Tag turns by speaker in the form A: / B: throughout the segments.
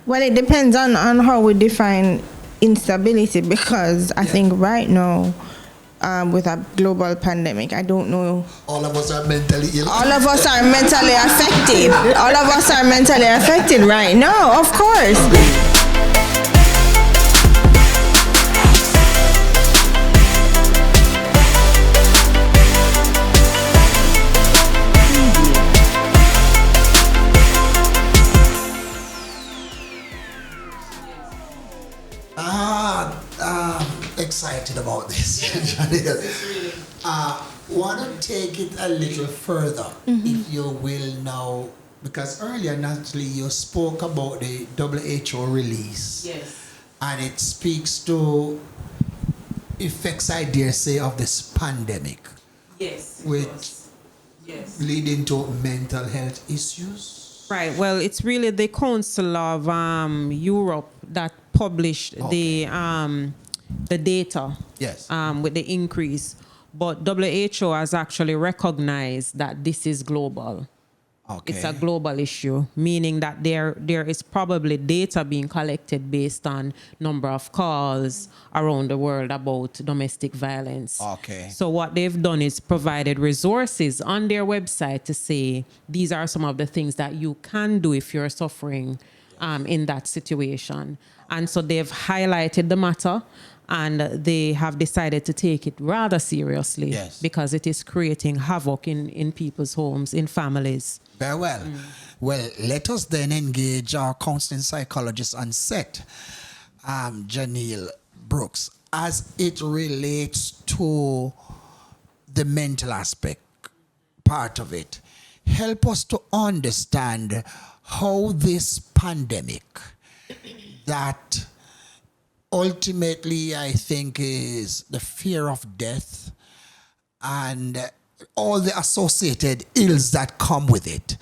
A: Well, it depends on how we define instability, because I think right now, with a global pandemic, I don't know.
B: All of us are mentally ill.
A: All of us are mentally affected. All of us are mentally affected right now, of course.
B: Excited about this. Want to take it a little further, if you will now, because earlier, naturally, you spoke about the WHO release.
C: Yes.
B: And it speaks to effects, I dare say, of this pandemic.
C: Yes.
B: Which leading to mental health issues.
D: Right. Well, it's really the Council of Europe that published the data.
B: Yes.
D: With the increase, but WHO has actually recognized that this is global.
B: Okay.
D: It's a global issue, meaning that there is probably data being collected based on number of calls around the world about domestic violence.
B: Okay.
D: So what they've done is provided resources on their website to say these are some of the things that you can do if you're suffering in that situation. And so they've highlighted the matter, and they have decided to take it rather seriously.
B: Yes.
D: Because it is creating havoc in people's homes, in families.
B: Very well. Well, let us then engage our counseling psychologist on set, Janelle Brooks, as it relates to the mental aspect part of it. Help us to understand how this pandemic that ultimately, I think, is the fear of death and all the associated ills that come with it.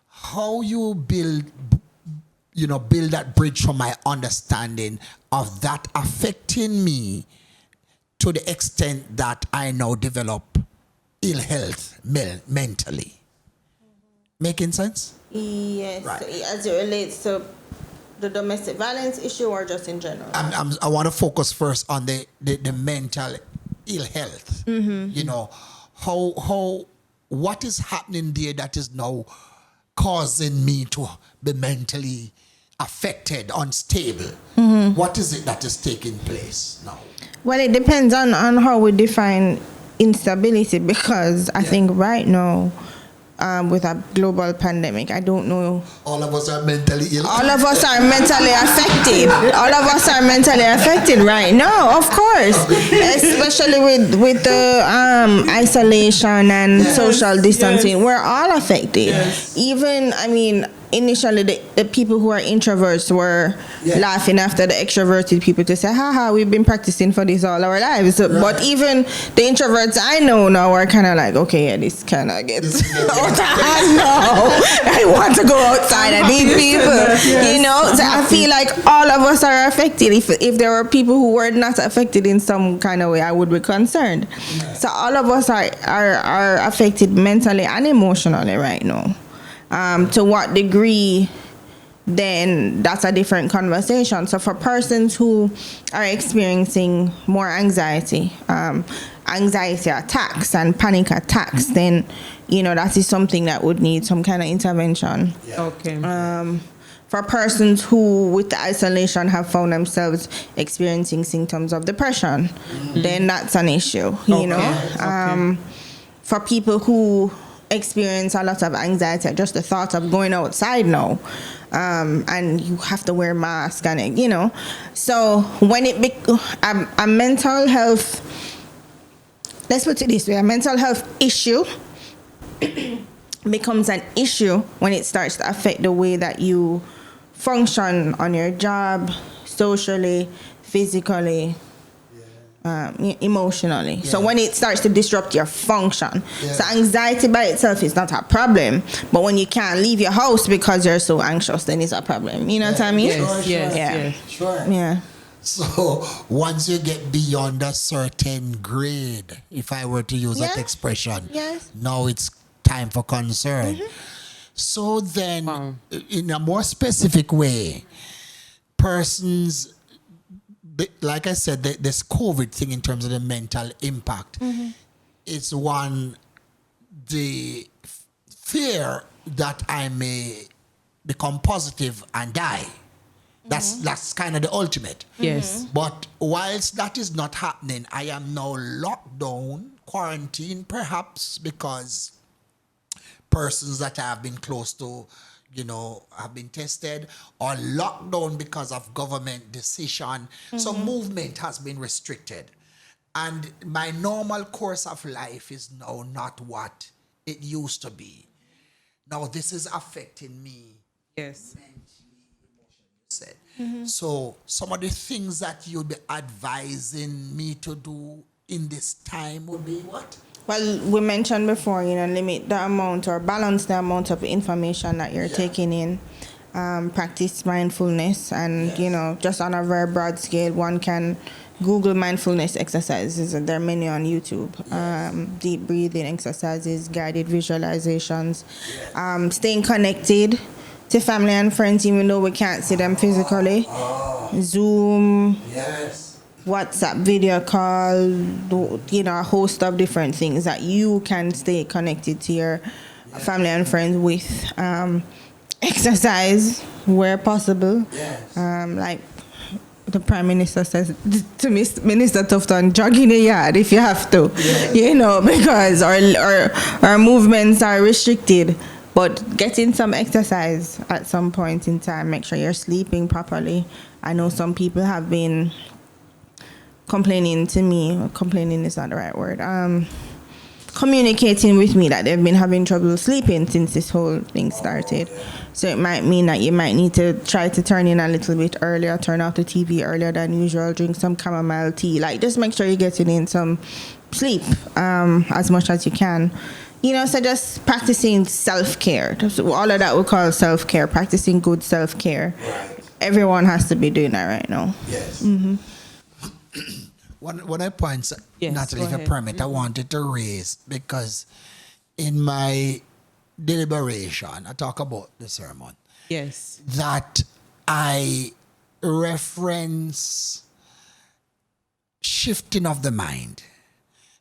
B: How you build that bridge from my understanding of that affecting me to the extent that I now develop ill health mentally. Making sense?
A: Yes.
B: Right.
A: As it relates to the domestic violence issue, or just in general?
B: I want to focus first on the mental ill health. You know, what is happening there that is now causing me to be mentally affected, unstable? What is it that is taking place now?
A: Well, it depends on how we define instability, because I think right now, with a global pandemic, I don't know.
B: All of us are mentally ill.
A: All of us are mentally affected. All of us are mentally affected right now, of course. Especially with the isolation and social distancing. We're all affected. Even, initially the people who are introverts were laughing after the extroverted people to say, haha, we've been practicing for this all our lives. So, but even the introverts I know now are kind of like, okay, yeah, this kind of gets out of hand now. I want to go outside and meet people. So I feel like all of us are affected. If there were people who were not affected in some kind of way, I would be concerned. So all of us are affected mentally and emotionally right now. To what degree, then that's a different conversation. So for persons who are experiencing more anxiety attacks and panic attacks, then, that is something that would need some kind of intervention.
D: Okay.
A: For persons who, with the isolation, have found themselves experiencing symptoms of depression, then that's an issue, For people who experience a lot of anxiety, just the thought of going outside now, and you have to wear masks and so when it a mental health, let's put it this way, a mental health issue becomes an issue when it starts to affect the way that you function on your job, socially, physically, emotionally. So when it starts to disrupt your function. So anxiety by itself is not a problem, but when you can't leave your house because you're so anxious, then it's a problem. You know what I mean?
B: Sure.
A: Yeah.
B: So once you get beyond a certain grade, if I were to use that expression, now it's time for concern. So then, in a more specific way, persons, like I said, this COVID thing in terms of the mental impact, it's one, the fear that I may become positive and die. That's kind of the ultimate.
D: Yes.
B: But whilst that is not happening, I am now locked down, quarantined perhaps, because persons that I have been close to, have been tested, or locked down because of government decision. So movement has been restricted. And my normal course of life is now not what it used to be. Now this is affecting me.
D: Yes.
B: Said. So some of the things that you'll be advising me to do in this time would be what?
A: Well, we mentioned before, limit the amount or balance the amount of information that you're taking in. Practice mindfulness, and just on a very broad scale, one can Google mindfulness exercises, and there are many on YouTube. Deep breathing exercises, guided visualizations, staying connected to family and friends, even though we can't see them physically. Zoom, WhatsApp video call, a host of different things that you can stay connected to your family and friends with. Exercise where possible. Like the Prime Minister says to Minister Tufton, jog in the yard if you have to, because our movements are restricted. But getting some exercise at some point in time, make sure you're sleeping properly. I know some people have been complaining to me, complaining is not the right word, communicating with me that they've been having trouble sleeping since this whole thing started. So it might mean that you might need to try to turn in a little bit earlier, turn off the TV earlier than usual, drink some chamomile tea. Like, just make sure you're getting in some sleep as much as you can. So just practicing self-care. All of that we call self-care, practicing good self-care. Everyone has to be doing that right now.
B: Yes. One of the points, Natalie, if you permit, I wanted to raise, because in my deliberation, I talk about the sermon.
D: Yes.
B: That I reference shifting of the mind.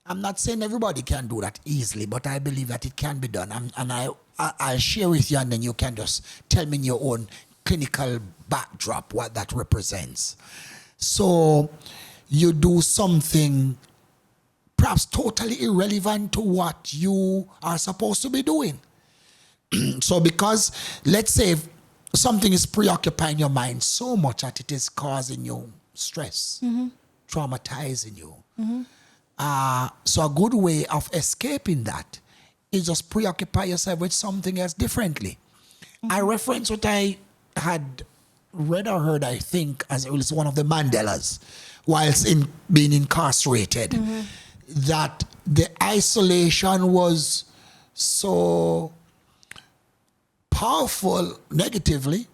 B: I'm not saying everybody can do that easily, but I believe that it can be done. I'll share with you, and then you can just tell me in your own clinical backdrop what that represents. So you do something perhaps totally irrelevant to what you are supposed to be doing. So because, let's say, something is preoccupying your mind so much that it is causing you stress, traumatizing you. So a good way of escaping that is just preoccupy yourself with something else differently. I reference what I had read or heard, I think, as it was one of the Mandelas, whilst being incarcerated, that the isolation was so powerful negatively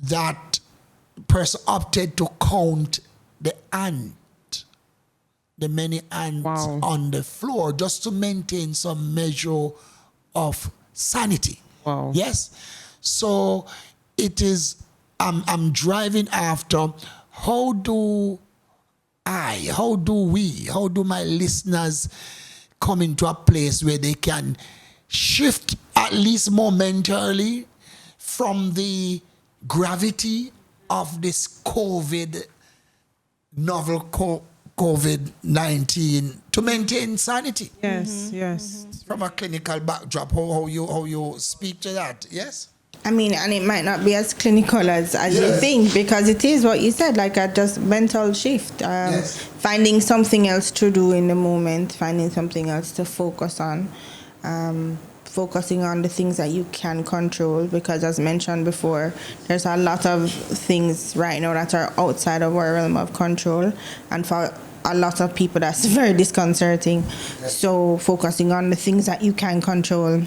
B: that person opted to count the many ants on the floor, just to maintain some measure of sanity. Yes. So it is, I'm driving after, how do my listeners come into a place where they can shift, at least momentarily, from the gravity of this novel COVID-19 to maintain sanity?
D: Yes.
B: From a clinical backdrop, how you speak to that? Yes.
A: I mean, and it might not be as clinical as you think, because it is what you said, like a just mental shift. Finding something else to do in the moment, finding something else to focus on, focusing on the things that you can control, because as mentioned before, there's a lot of things right now that are outside of our realm of control, and for a lot of people that's very disconcerting. So focusing on the things that you can control,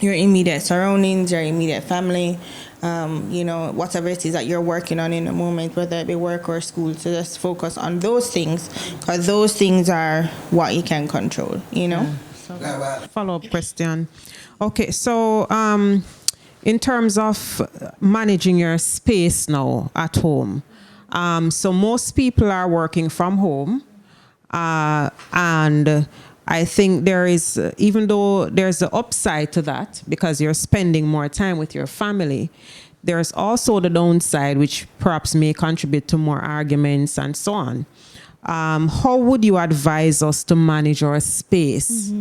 A: your immediate surroundings, your immediate family, whatever it is that you're working on in the moment, whether it be work or school, so just focus on those things, because those things are what you can control,
D: Follow-up question. Okay, so in terms of managing your space now at home, so most people are working from home, and I think there is, even though there's the upside to that because you're spending more time with your family, there's also the downside, which perhaps may contribute to more arguments and so on. How would you advise us to manage our space?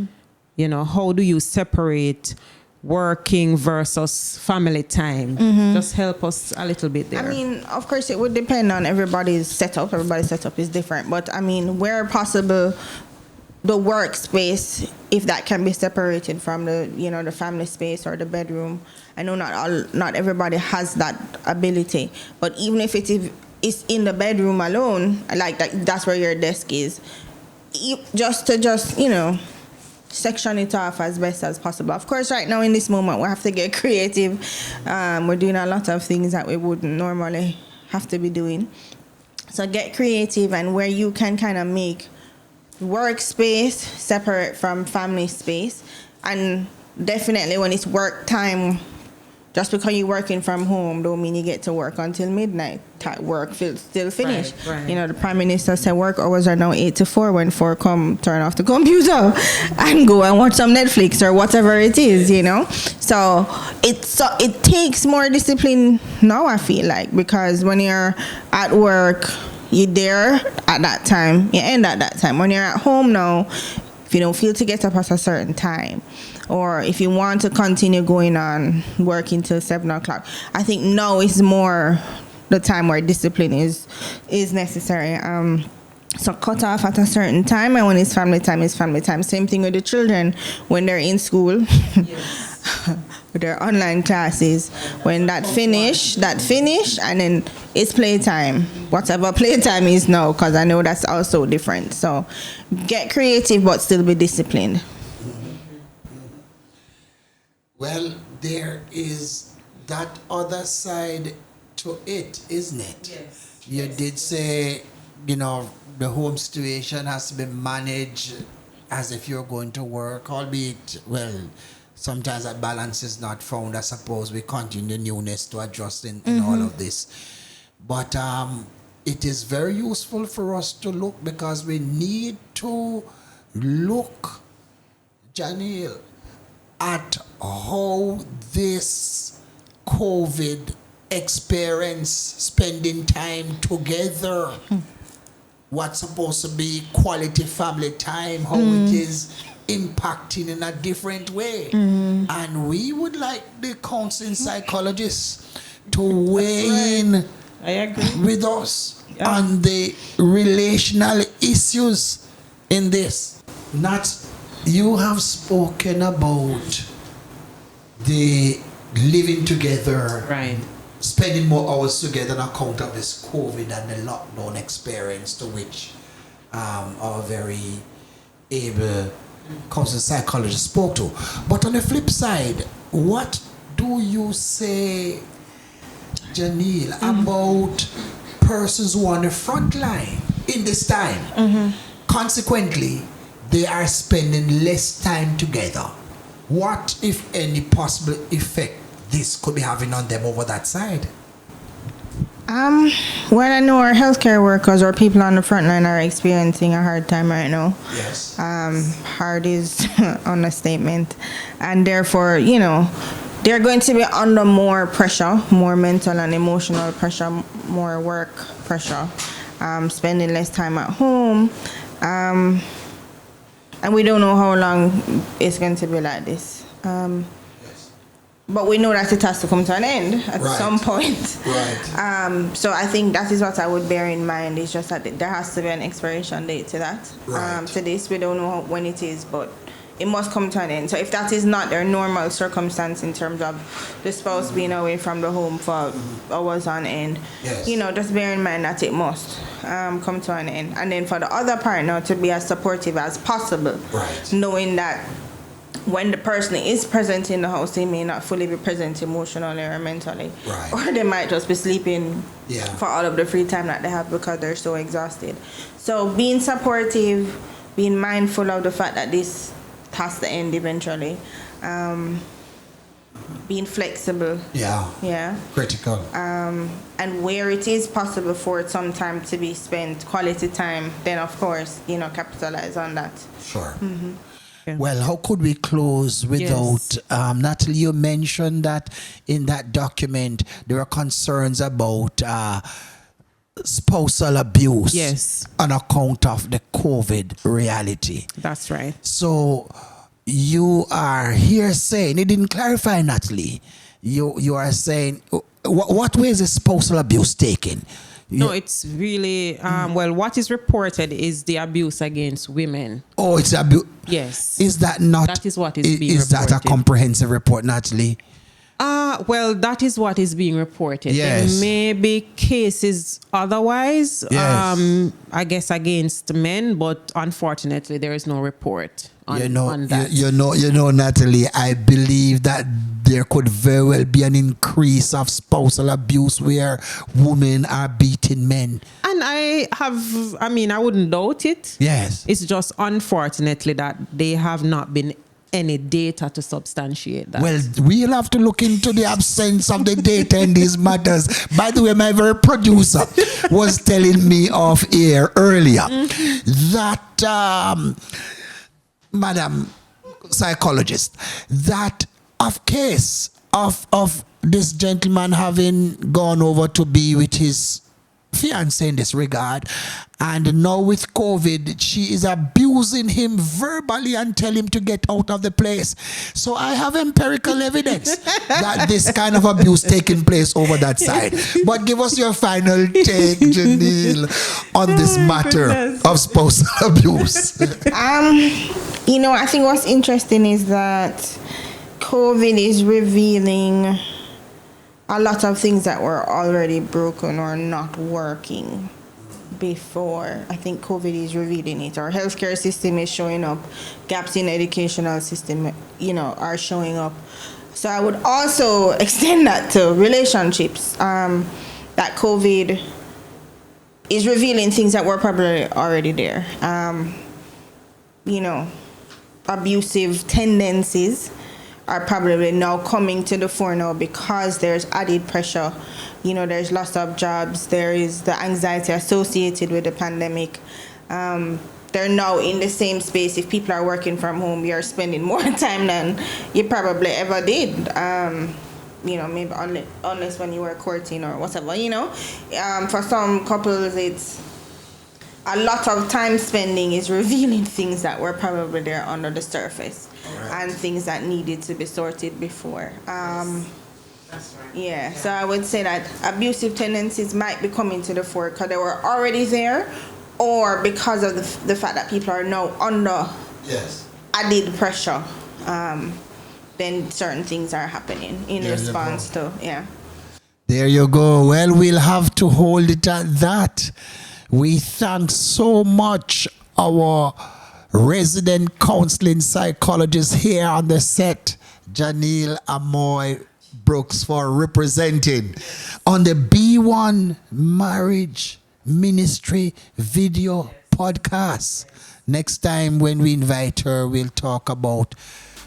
D: You know, how do you separate working versus family time? Just help us a little bit there.
A: I mean, of course, it would depend on everybody's setup. Everybody's setup is different. But, I mean, where possible, the workspace, if that can be separated from the, you know, the family space or the bedroom. I know not everybody has that ability. But even if it is in the bedroom alone, like that's where your desk is, just you know, section it off as best as possible. Of course, right now in this moment, we have to get creative. We're doing a lot of things that we wouldn't normally have to be doing. So get creative, and where you can kind of make workspace separate from family space. And definitely when it's work time, just because you're working from home don't mean you get to work until midnight. Work still finish.
D: Right.
A: You know, the Prime Minister said work hours are now 8 to 4. When 4 come, turn off the computer and go and watch some Netflix or whatever it is, you know. So it takes more discipline now, I feel like, because when you're at work, you're there at that time, you end at that time. When you're at home now, if you don't feel to get up at a certain time, or if you want to continue going on working till 7 o'clock, I think now is more the time where discipline is necessary. So cut off at a certain time, and when it's family time, it's family time. Same thing with the children when they're in school. With their online classes. When that finish, and then it's playtime. Whatever playtime is now, because I know that's also different. So get creative, but still be disciplined.
B: Well, there is that other side to it, isn't it?
D: Yes.
B: You did say, you know, the home situation has to be managed as if you're going to work, albeit, well, sometimes that balance is not found. I suppose we continue newness to adjust in all of this. But it is very useful for us to look, because we need to look, Janelle, at how this COVID experience, spending time together, what's supposed to be quality family time, how it is impacting in a different way. And we would like the counseling psychologists to weigh in
D: I agree
B: with us on the relational issues in this. You have spoken about the living together,
D: right,
B: spending more hours together on account of this COVID and the lockdown experience to which our very able counseling psychologist spoke to. But on the flip side, what do you say, Janelle, about persons who are on the front line in this time? Consequently, they are spending less time together. What, if any, possible effect this could be having on them over that side?
A: Well, I know our healthcare workers or people on the front line are experiencing a hard time right now.
B: Yes.
A: Hard is understatement. And therefore, you know, they're going to be under more pressure, more mental and emotional pressure, more work pressure, spending less time at home. And we don't know how long it's going to be like this. But we know that it has to come to an end at some point.
B: Right.
A: So I think that is what I would bear in mind. It's just that there has to be an expiration date to that.
B: Right.
A: To this, we don't know when it is, but it must come to an end. So if that is not their normal circumstance in terms of the spouse being away from the home for hours on end,
B: yes,
A: you know, just bear in mind that it must come to an end. And then for the other partner to be as supportive as possible,
B: right,
A: knowing that when the person is present in the house, they may not fully be present emotionally or mentally.
B: Right.
A: Or they might just be sleeping
B: Yeah.
A: for all of the free time that they have because they're so exhausted. So being supportive, being mindful of the fact that this has to end eventually. Being flexible.
B: Yeah. Critical.
A: And where it is possible for some time to be spent, quality time, then of course, capitalize on that.
B: Sure.
A: Mm-hmm.
D: Yeah.
B: Well, how could we close without, Natalie, you mentioned that in that document there are concerns about spousal abuse.
D: Yes.
B: On account of the COVID reality.
D: That's right.
B: So you are here saying, it didn't clarify, Natalie. You are saying, what way is the spousal abuse taken?
D: No, it's really, what is reported is the abuse against women.
B: Oh, it's abuse.
D: Yes.
B: Is that not?
D: That is what is being reported.
B: Is that a comprehensive report, Natalie?
D: That is what is being reported.
B: Yes.
D: There may be cases otherwise,
B: Yes.
D: I guess against men, but unfortunately there is no report on that.
B: You know, Natalie, I believe that there could very well be an increase of spousal abuse where women are beating men.
D: And I wouldn't doubt it.
B: Yes.
D: It's just unfortunately that they have not been any data to substantiate that.
B: Well, we'll have to look into the absence of the data in these matters. By the way, my very producer was telling me off air earlier that, Madam Psychologist, that of case of this gentleman having gone over to be with his fiancé in this regard, and now with COVID, she is abusing him verbally and tell him to get out of the place. So I have empirical evidence that this kind of abuse taking place over that side. But give us your final take, Janelle, on this matter of spousal abuse.
A: I think what's interesting is that COVID is revealing a lot of things that were already broken or not working before. I think COVID is revealing it. Our healthcare system is showing up. Gaps in educational system, are showing up. So I would also extend that to relationships. That COVID is revealing things that were probably already there. Abusive tendencies are probably now coming to the fore now because there's added pressure. There's loss of jobs. There is the anxiety associated with the pandemic. They're now in the same space. If people are working from home, you're spending more time than you probably ever did. Maybe unless when you were courting or whatever, For some couples, it's a lot of time spending is revealing things that were probably there under the surface. Right. And things that needed to be sorted before. That's right. Yeah, so I would say that abusive tendencies might be coming to the fore because they were already there, or because of the fact that people are now under added pressure. Then certain things are happening in response to,
B: There you go. Well, we'll have to hold it at that. We thank so much our resident counseling psychologist here on the set, Janelle Amoy Brooks, for representing on the B1 Marriage Ministry video podcast. Next time when we invite her, we'll talk about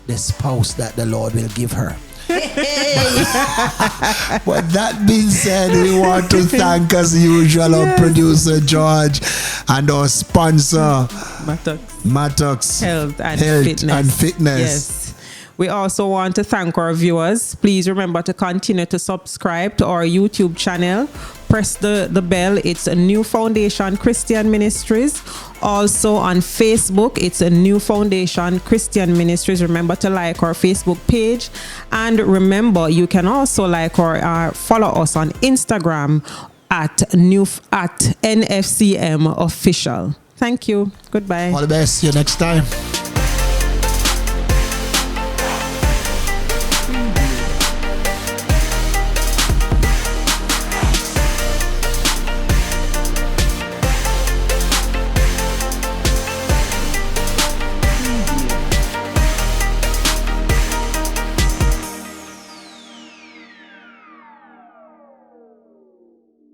B: the spouse that the Lord will give her. But that being said, we want to thank as usual our producer George and our sponsor Mattox
D: Health and Fitness. Yes. We also want to thank our viewers. Please remember to continue to subscribe to our YouTube channel. Press the bell. It's a New Foundation Christian Ministries. Also on Facebook, it's a New Foundation Christian Ministries. Remember to like our Facebook page. And remember, you can also like or follow us on Instagram at NFCM Official. Thank you. Goodbye.
B: All the best. See you next time.